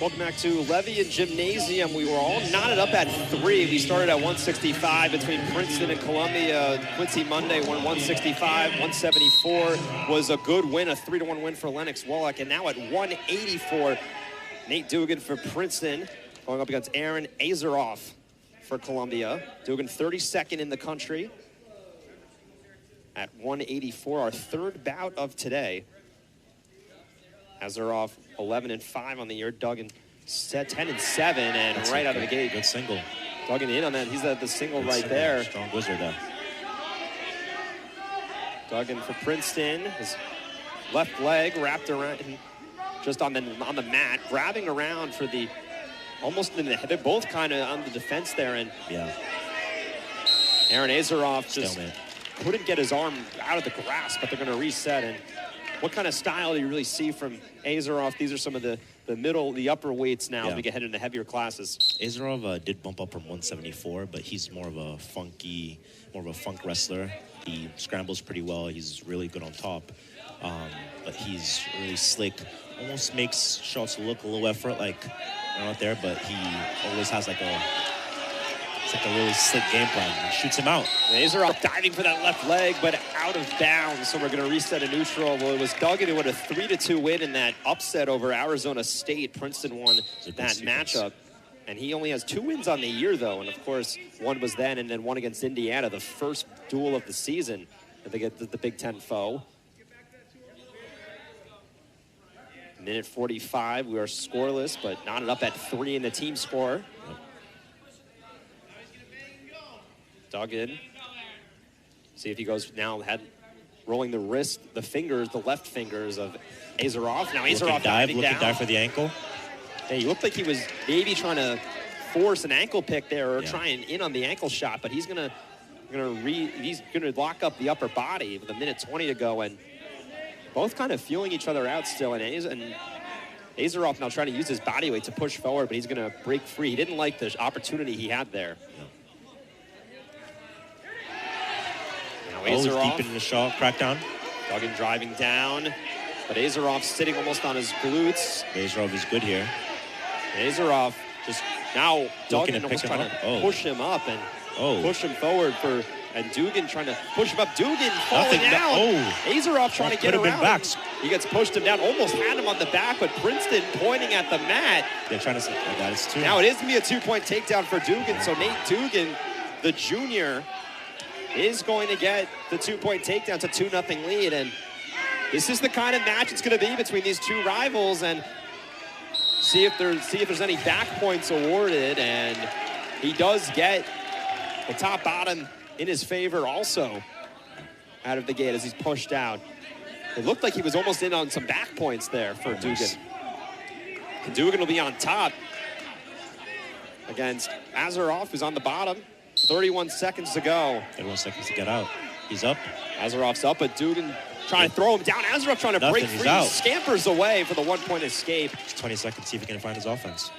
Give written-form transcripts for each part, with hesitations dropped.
Welcome back to Levy and Gymnasium. We were all knotted up at 3. We started at 165 between Princeton and Columbia. Quincy Monday won 165. 174 was a good win, a 3-1 win for Lennox Wallach. And now at 184, Nate Dugan for Princeton going up against Aaron Ayzeron for Columbia. Dugan 32nd in the country at 184, our third bout of today. Ayzeron 11-5 on the year. Dugan set 10-7 and that's right out of the gate. Good single. Dugan in on that. He's at the single good right single. there. Strong wizard there. Dugan for Princeton. His left leg wrapped around just on the mat, grabbing around for the almost in the head. They're both kind of on the defense there, and yeah. Aaron Ayzeron just Stalemate. Couldn't get his arm out of the grasp, but they're going to reset. And what kind of style do you really see from Ayzeron? These are some of the upper weights now as we get headed into heavier classes. Ayzeron did bump up from 174, but he's more of a funk wrestler. He scrambles pretty well. He's really good on top, but he's really slick. Almost makes shots look a little effort, like they're not there, but he always has like a really slick game plan. He shoots him out. Ayzeron diving for that left leg, but out of bounds. So we're going to reset a neutral. Well, it was Dugan who had a 3-2 win in that upset over Arizona State. Princeton won that matchup. And he only has 2 wins on the year, though. And, of course, one was then and then one against Indiana, the first duel of the season that they get the Big Ten foe. Minute 45. We are scoreless, but knotted up at 3 in the team score. Dugan. See if he goes now, rolling the wrist, the fingers, the left fingers of Ayzeron. Now Ayzeron looking dive for the ankle. Hey, he looked like he was maybe trying to force an ankle pick there or trying in on the ankle shot, but he's gonna lock up the upper body with a minute 20 to go, and both kind of feeling each other out still. And Ayzeron now trying to use his body weight to push forward, but he's gonna break free. He didn't like the opportunity he had there. Always deep in the shot, crackdown. Dugan driving down, but Ayzeron sitting almost on his glutes. Ayzeron is good here. Ayzeron just now Dugan almost trying to push him up and push him forward and Dugan trying to push him up. Dugan falling down. Ayzeron trying to get around. He gets pushed him down, almost had him on the back, but Princeton pointing at the mat. They're trying to say that is 2. Now it is going to be a 2-point takedown for Dugan. So Nate Dugan, the junior, is going to get the 2-point takedown to 2-0 lead. And this is the kind of match it's going to be between these two rivals, and see if there's any back points awarded. And he does get the top bottom in his favor also out of the gate as he's pushed out. It looked like he was almost in on some back points there for Dugan. And Dugan will be on top against Ayzeron, who's on the bottom. 31 seconds to go. 31 seconds to get out. He's up. Ayzeron's up, but Dugan trying to throw him down. Ayzeron trying to break free. He scampers away for the 1-point escape. It's 20 seconds, see if he can find his offense.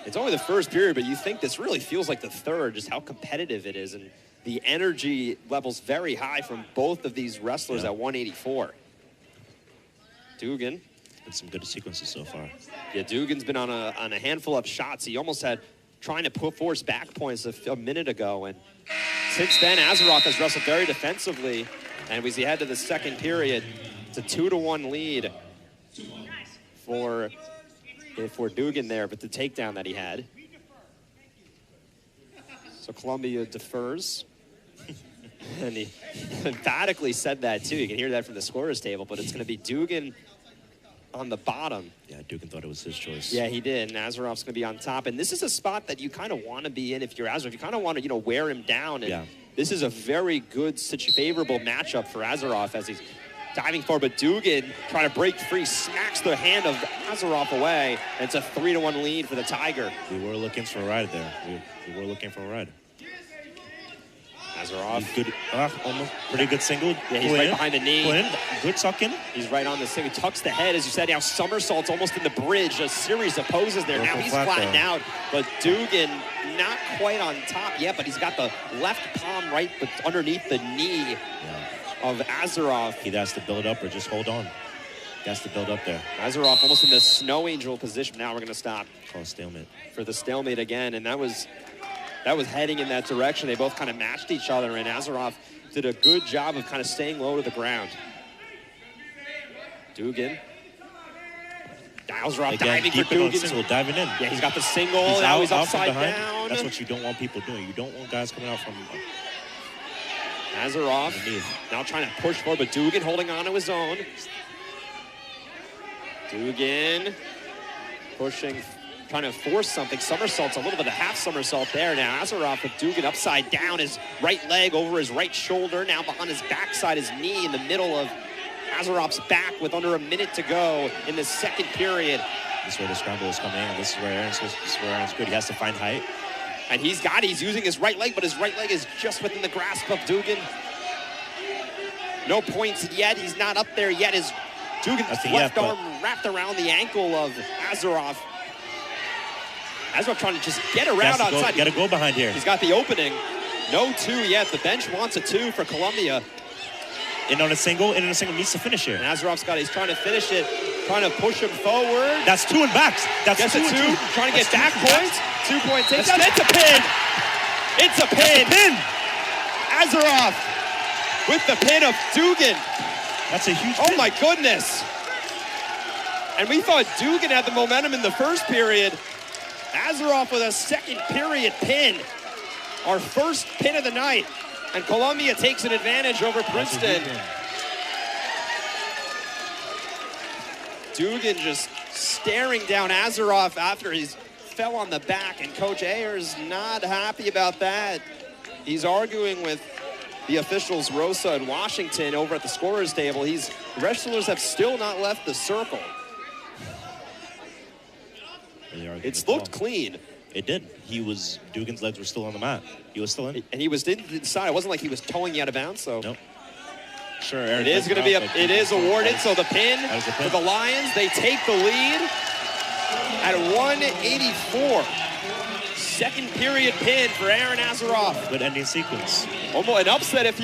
It's only the first period, but you think this really feels like the third, just how competitive it is. And the energy level's very high from both of these wrestlers at 184. Dugan. Been some good sequences so far. Yeah, Dugan's been on a handful of shots. He almost had trying to force back points a minute ago. And since then, Ayzeron has wrestled very defensively. And as he head to the second period, it's a 2-1 lead for Dugan there, but the takedown that he had. So Columbia defers. And he emphatically said that too. You can hear that from the scorer's table, but it's going to be Dugan on the bottom. Yeah, Dugan thought it was his choice. Yeah, he did. And Ayzeron's going to be on top. And this is a spot that you kind of want to be in if you're Ayzeron. You kind of want to, wear him down. And this is a very good, favorable matchup for Ayzeron as he's diving forward. But Dugan trying to break free, smacks the hand of Ayzeron away. And it's a 3-1 lead for the Tiger. We were looking for a ride there. We were looking for a ride. Ayzeron. Good, almost pretty good single. Yeah, he's right behind the knee. Good tuck in. He's right on the single. Tucks the head, as you said. Now somersaults almost in the bridge. A series of poses there. Now he's flattened out, but Dugan not quite on top yet, but he's got the left palm right underneath the knee of Ayzeron. He has to build up or just hold on. He has to build up there. Ayzeron almost in the snow angel position. Now we're going to stop Call a stalemate. for the stalemate again, and that was heading in that direction. They both kind of matched each other, and Ayzeron did a good job of kind of staying low to the ground. Dugan. Ayzeron diving for Dugan. Single, diving in. Yeah, he's got the single. Now he's upside down. That's what you don't want people doing. You don't want guys coming out from Ayzeron now trying to push forward, but Dugan holding on to his own. Dugan pushing, trying to force something. Somersaults, a little bit of half somersault there. Now Ayzeron with Dugan upside down, his right leg over his right shoulder. Now behind his backside, his knee in the middle of Ayzeron's back with under a minute to go in the second period. This is where the scramble is coming in. This is where Aaron's good. He has to find height. And he's using his right leg, but his right leg is just within the grasp of Dugan. No points yet. He's not up there yet. His Dugan's left arm wrapped around the ankle of Ayzeron. Ayzeron trying to just get around outside. Got to go behind here. He's got the opening. No two yet. The bench wants a two for Columbia. In on a single needs to finish here. And Ayzeron's he's trying to finish it, trying to push him forward. That's two and backs. That's Gets two a two. Trying to get back points. 2 point takedown. It's a pin. It's a pin. Ayzeron with the pin of Dugan. That's a huge Oh pin. my goodness. And we thought Dugan had the momentum in the first period. Ayzeron with a second period pin. Our first pin of the night. And Columbia takes an advantage over Princeton. Dugan just staring down Ayzeron after he fell on the back, and Coach Ayer's not happy about that. He's arguing with the officials, Rosa and Washington, over at the scorer's table. The wrestlers have still not left the circle. It's looked clean. It did. Dugan's legs were still on the mat. He was still in. And he was inside. It wasn't like he was towing you out of bounds, so. Nope. Sure, Aaron. It is going to be it is awarded. So the pin for the Lions, they take the lead at 184. Second period pin for Aaron Ayzeron. Good ending sequence. Almost an upset if